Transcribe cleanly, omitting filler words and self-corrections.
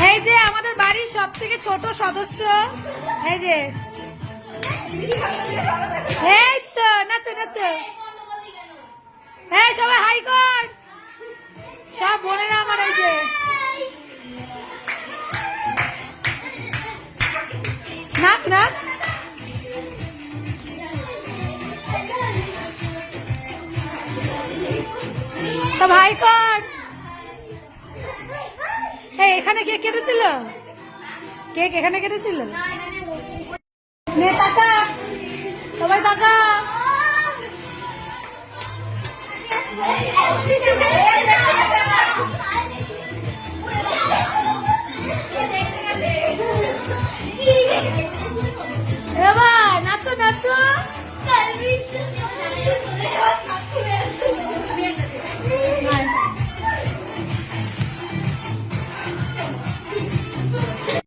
এই যে আমাদের বাড়ির সব থেকে ছোট সদস্য, এই যে এই তো নাচো নাচো, এই সবাই হাই কর, সব বোনেরা আমার, এই যে নাচ নাচ, সব হাই কর। এই এখানে কেক কেটেছিল, কেক এখানে কেটেছিল, নে টাকা, সবাই টাকা।